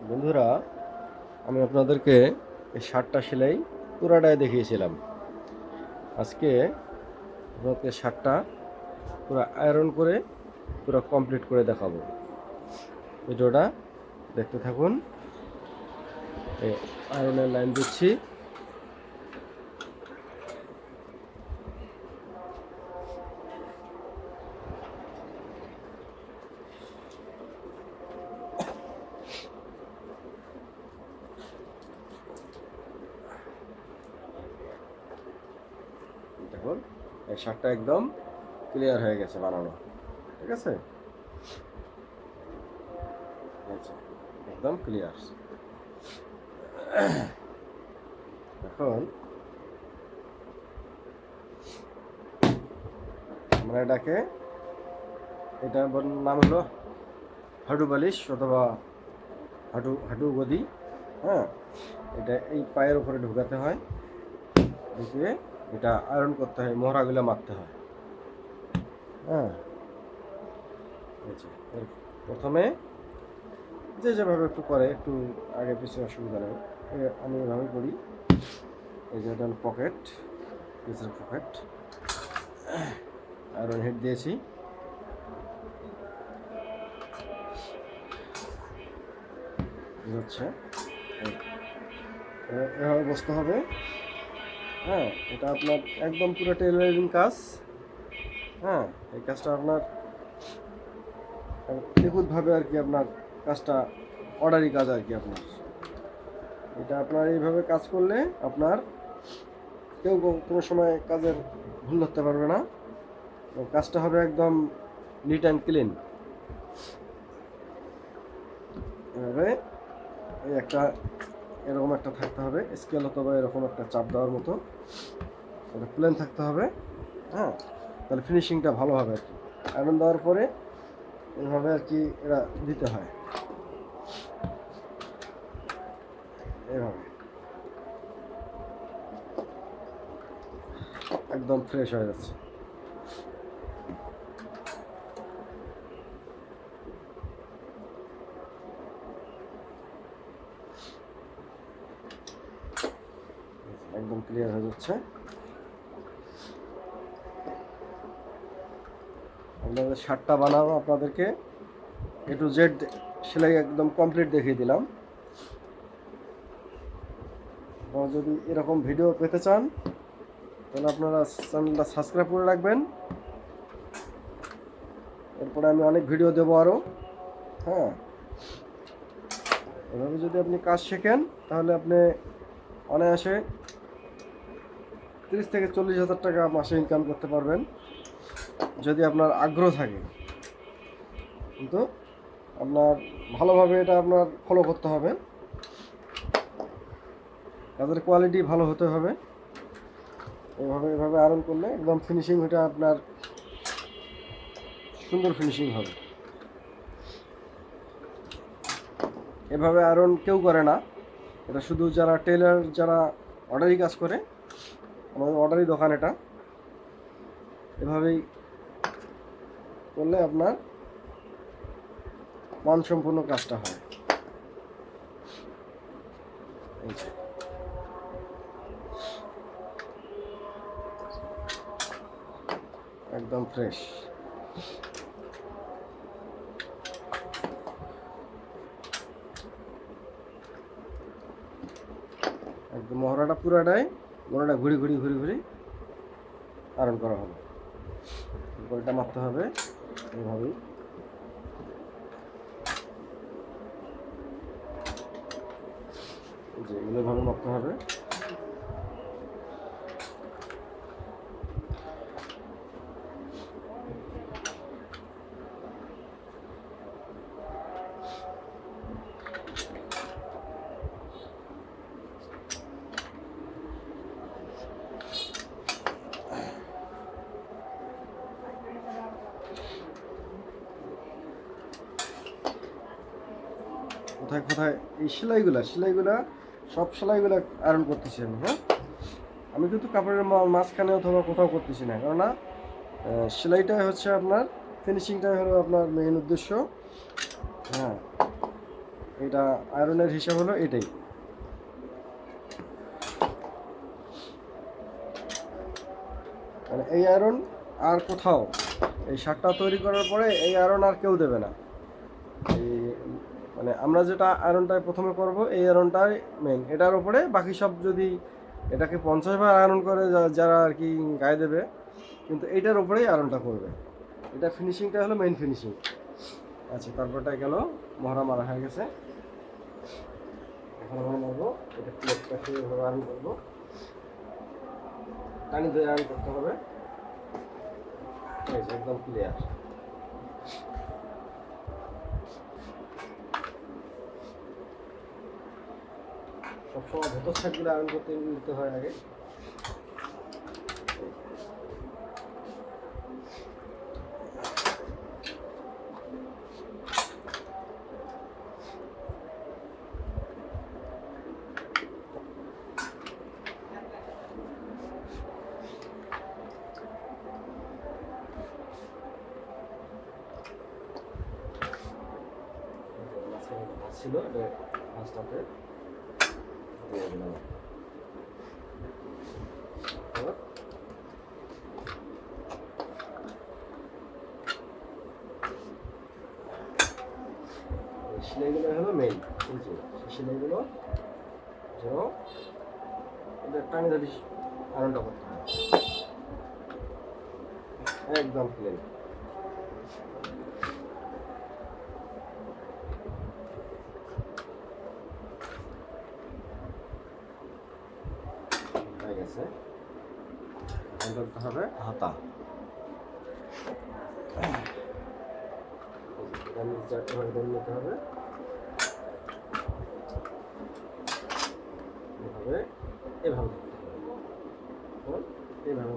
বন্ধুরা, আমি আপনাদেরকে এই শার্টটা সেলাই পুরাটাই দেখিয়েছিলাম। আজকে আপনাদেরকে শার্টটা পুরো আয়রন করে পুরো কমপ্লিট করে দেখাবো। ভিডিওটা দেখতে থাকুন। এই আয়রনের লাইন দিচ্ছি। দেখুন, এই শার্টটা একদম ক্লিয়ার হয়ে গেছে বানানো। ঠিক আছে, একদম ক্লিয়ার। এখন আমরা এটার নাম হলো হাঁটু বালিশ অথবা হাঁটু হাঁটু গদি। হ্যাঁ, এটা এই পায়ের উপরে ঢুকাতে হয়, ঢুকিয়ে এটা আয়রন করতে হয়, মোহরাগুলো মারতে হয়। হ্যাঁ, এর প্রথমে যেভাবে একটু করে, একটু আগে পিছিয়ে অসুবিধা নেই, আমি এভাবে করি। এই যে এটা পকেট, পিছের পকেট, আয়রন হেড দিয়েছি। হচ্ছে এভাবে বসতে হবে। হ্যাঁ, এটা আপনার একদম পুরো টেলারিং কাজ। হ্যাঁ, এই কাজটা আপনার নিখুঁতভাবে আর কি, আপনার কাজটা অর্ডারি কাজ আর কি। আপনার এটা আপনার এইভাবে কাজ করলে আপনার কেউ কোনো সময় কাজের ভুল ধরতে পারবে না। কাজটা হবে একদম নিট অ্যান্ড ক্লিন। এভাবে এই একটা এরকম একটা থাকতে হবে স্কেল, অথবা এরকম একটা চাপ দেওয়ার মতো এটা প্লেন থাকতে হবে। হ্যাঁ, তাহলে ফিনিশিংটা ভালো হবে আর কি। আয়রন দেওয়ার পরে এইভাবে আর কি এরা দিতে হয়, এভাবে একদম ফ্রেশ হয়ে যাচ্ছে। একদম ক্লিয়ার হয়ে যাচ্ছে। আপনাদের শার্টটা বানানো আপনাদেরকে এ টু জেড সেলাই একদম কমপ্লিট দেখিয়ে দিলাম। আপনারা যদি এরকম ভিডিও পেতে চান তাহলে আপনারা চ্যানেলটা সাবস্ক্রাইব করে রাখবেন। এরপরে আমি অনেক ভিডিও দেবো আরও। হ্যাঁ, এভাবে যদি আপনি কাজ শেখেন তাহলে আপনি অনায়াসে 30 থেকে 40 হাজার টাকা মাসে ইনকাম করতে পারবেন, যদি আপনার আগ্রহ থাকে। কিন্তু আপনার ভালোভাবে এটা আপনার ফলো করতে হবে, কাজের কোয়ালিটি ভালো হতে হবে। এভাবে আয়রন করলে একদম ফিনিশিং, এটা আপনার সুন্দর ফিনিশিং হবে। এভাবে আয়রন কেউ করে না, এটা শুধু যারা টেলার, যারা অর্ডারি কাজ করে, আমাদের অর্ডারি দোকান এটা। এভাবেই করলে আপনার মানসম্পন্ন কাজটা হয়। এই যে একদম ফ্রেশ। একদম মহড়াটা মোহরাটা ঘুরি আয়রন করা হবে। এটা মারতে হবে এইভাবেই। যে এগুলোভাবে মারতে হবে। কোথায় কোথায় এই সেলাইগুলা সব সেলাইগুলা আয়রন করতেছি আমি। হ্যাঁ, আমি কিন্তু কাপড়ের মাঝখানে অথবা কোথাও করতেছি না, কেননা সেলাইটাই হচ্ছে আপনার, ফিনিশিংটাই হলো আপনার মেইন উদ্দেশ্য। হ্যাঁ, এটা আয়রনের হিসাব হলো এটাই। মানে এই আয়রন আর কোথাও, এই শার্টটা তৈরি করার পরে এই আয়রন আর কেউ দেবে না। এই মানে আমরা যেটা আয়রনটা প্রথমে করব এই আয়রনটাই মেন, এটার উপরে বাকি সব যদি এটাকে 50 বার আয়রন করে যারা আর কি গায়ে দেবে, কিন্তু এইটার উপরেই আয়রনটা করবে। এটা ফিনিশিংটা হলো মেইন ফিনিশিং। আচ্ছা, তারপরটা গেল মহড়া মারা হয়ে গেছে, এখন আমরা মারবো। এটা প্লেটটা সেভাবে আয়রন করবো, টানি দিয়ে আয়রন করতে হবে। একদম ক্লিয়ার। সবসময় ভেতর সাইডগুলো আয়রন করতে নিতে হয় আগে। ছিল এটা ফার্স্টটাতে দিয়ে দিলাম। সেলাইগুলো হলো মেইন, এই যে সেলাইগুলো যেন এটা টানি ধরি আয়রনটা করতে হয় একদম প্লেন। হয়ে গেছে, এখন করতে হবে হাতা। এভাবে নিতে হবে, এভাবে এভাবে এভাবে